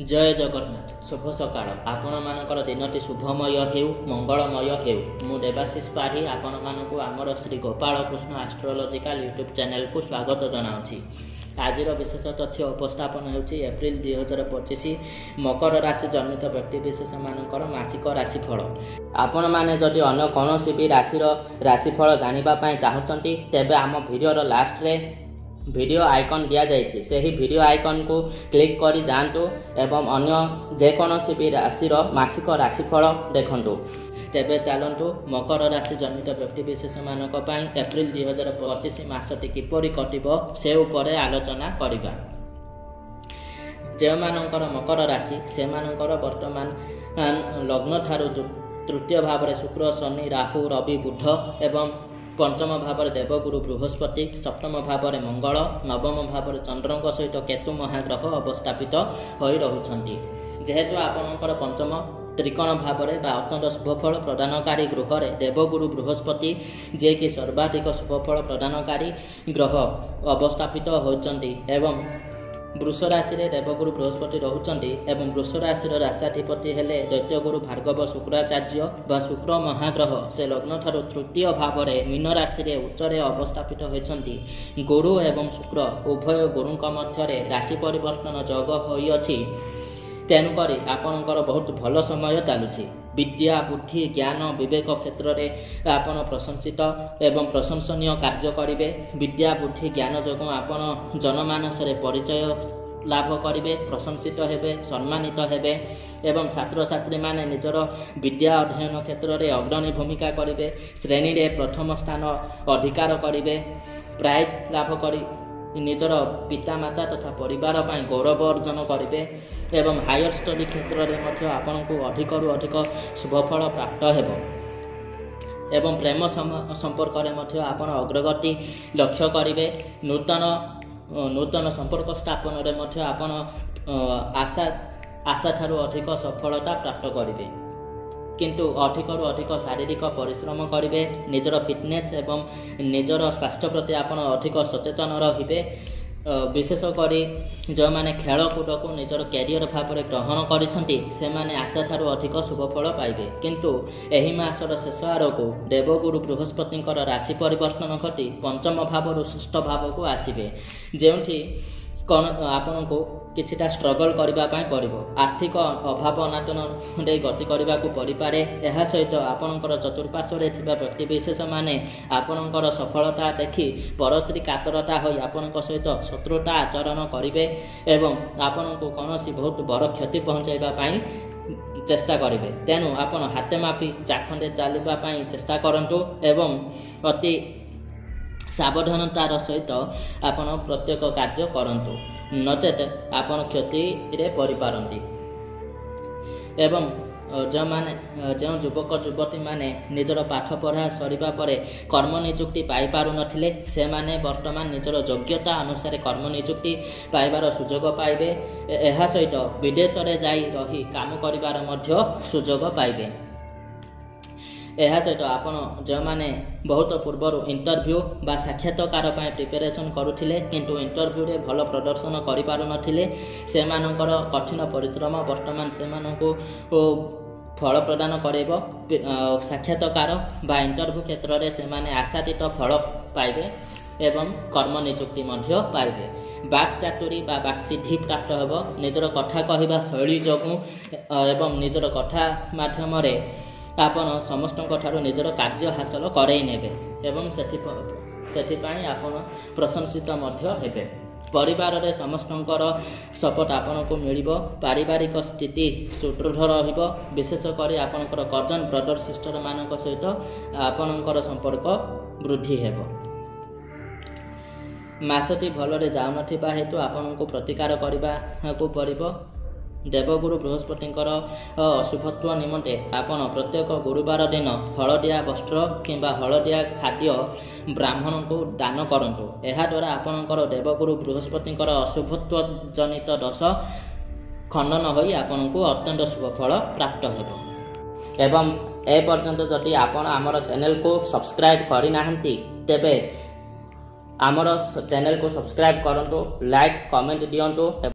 जय जगन्नाथ शुभ सकाळ आपण मानकर दिनटी शुभमय हेउ मंगलमय हेउ मु देवाशीष पाढ़ी आपण मानकु आमर Shri Gopal Krishna astrological YouTube channel को स्वागत जनाउछि। आज विशेष तथ्य उपस्थापन होउछि एप्रिल 2025 मकर राशि जन्मित व्यक्ति विशेष मानकर मासिक राशिफल। आपण माने जदि अन्य कोनोसी भी राशिफल जानिबा पई चाहउछंती तेबे आम वीडियो लास्ट रे वीडियो आइकन दिया जाइछि सेही वीडियो आइकन को क्लिक करी जानतु एवं अन्य जेकोनोसी भी राशिर मासिक राशिफल देखंतु। तेबे चलंतु मकर राशि जन्मित व्यक्ति विशेष मानक पई एप्रिल 2025 मासटी किपरि कटिबो से उपरे आलोचना करिबा। जे मानकर मकर राशि से मानकर वर्तमान लग्न ठारू तृतीय भाव में शुक्र शनि राहु रवि बुध एवं पंचम भाव में देवगुरु बृहस्पति सप्तम भाव में मंगल नवम भाव में चंद्र सहित केतु महाग्रह अवस्थापित हो रही। जेहेतु आपणकर पंचम त्रिकोण भाव में अत्यंत शुभफल प्रदानकारी गृह में देवगुरु बृहस्पति जे कि सर्वाधिक शुभफल प्रदानकारी ग्रह अवस्थापित होती एवं वृष राशि रे देवगुरु बृहस्पति रोचंती एवं वृष राशि राशाधिपति हेले दैत्य गुरु भार्गव शुक्राचार्य बा शुक्र महाग्रह से लग्न ठारू तृतीय भाव में मीन राशि रे उच्चरे अवस्थापित होइछंती। गुरु एवं शुक्र उभय गुरुंक मध्य राशि परिवर्तन योग होइअछि तेणुक आपणकर बहुत भल समय चलुछि। विद्या बुद्धि ज्ञान विवेक क्षेत्र में आपन प्रशंसित एवं प्रशंसनीय कार्य करेंगे। विद्या बुद्धि ज्ञान जो आपन जनमानस परिचय लाभ करेंगे प्रशंसित हेबे सम्मानित हेबे एवं छात्र छात्री माने निजर विद्या अध्ययन क्षेत्र में अग्रणी भूमिका करेंगे। श्रेणी में प्रथम स्थान अधिकार करेंगे प्राइज लाभ करी निजर पितामाता तथा परिवार पर गौरव अर्जन करेंगे एवं हायर स्टडी क्षेत्र में आपण को अधिक रु अधिक शुभफल प्राप्त हेबो एवं प्रेम संपर्क में आपण अग्रगति लक्ष्य करेंगे। नूतन संपर्क स्थापन में आपण आशा ठारू अधिक सफलता प्राप्त करेंगे किंतु अधिक रु अधिक शारीरिक परिश्रम करेंगे। निजर फिटनेस एवं निजर स्वास्थ्य प्रति आपण अधिक सचेतन रहिबे। विशेषकर जो मैंने खेलकूद को निजर कैरियर भाव में ग्रहण करिसेंती से माने आशा ठारू अधिक शुभफल पाइबे किंतु एही मासर शेष आड़क देवगुरु बृहस्पति राशि परिवर्तन घटी पंचम भाव षष्ठ भाव को आसिबे जेउठी कौन आपण को किछिटा स्ट्रगल करने पड़ो आर्थिक अभाव अनाटन दे गति करने को पड़े। यह सहित आपणकर चतुर्पार्श्व थिबा व्यक्ति विशेष माने आपणकर सफलता देखि परस्त्री कातरता होई आपण सहित शत्रुता आचरण करेंगे एवं आपण को कौन बहुत बड़ क्षति पहुँचाइबा चेष्टा करेंगे। तेणु आपण हाथे माफी चाखंडे चलवाई चेष्टा करंतु एवं अति सावधानतार सहित आपण प्रत्येक कार्य करंतु नचेत आपण क्षति रे परि पारंती। एवं जो युवक युवती माने निजर पाठ पढ़ा सरिबा परे कर्म नियुक्ति पाई पारु नथिले से माने वर्तमान निजर योग्यता अनुसार कर्म नियुक्ति पाइबार सुजोग पाइबे। एहा सहित विदेश रे जाई रही काम करिबार मध्य सुजोग पाइबे। यह सहित आपण जो मैंने बहुत पूर्व इंटरव्यू बा साक्षात्कार प्रिपेरेसन करुथिले किंतु इंटरव्यू रे भल प्रदर्शन करि पारु नथिले से मानकर कठिन परिश्रम वर्तमान से मानकु फल प्रदान करेबो। साक्षात्कार बा इंटरव्यू क्षेत्र में से माने आशातीत फल पाइबे एवं कर्म नियुक्ति मध्य पाइबे। बाक चातुरी बा बाक सिद्धि प्राप्त हेबो। निजर कथा कहवा शैली जोगु एवं निजर कथा माध्यम रे आपण समस्त निजर कार्य हासिल करई नेबे एवं सेथिपाई आपण प्रशंसित मध्य हेबे। परिवार रे समस्तंकर सपोर्ट आपण को मिलिबो। पारिवारिक स्थिति सुदृढ़ रहिबो। विशेषकर आपणकर कजन ब्रदर सिस्टर मानक सहित आपणकर संपर्क वृद्धि हेबो। मासटी भलरे जाउ नथिबा हेतु आपण को प्रतिकार करबा को पड़िबो। देवगुरु बृहस्पति अशुभत्व निमंते आपण प्रत्येक गुरुवार दिन हलदिया वस्त्र किंबा हलदिया खाद्य ब्राह्मण को दान करंतु। एहा द्वारा आपणकर देवगुरु बृहस्पति अशुभत्व जनित दोष खंडन होई आपण को अत्यंत शुभफल प्राप्त हेबो। एवं ए पर्यंत जदि आपण आमर चैनल को सब्सक्राइब करि नाहंती तेबे आमर चैनल को सब्सक्राइब करंतु लाइक कमेंट दियंतु।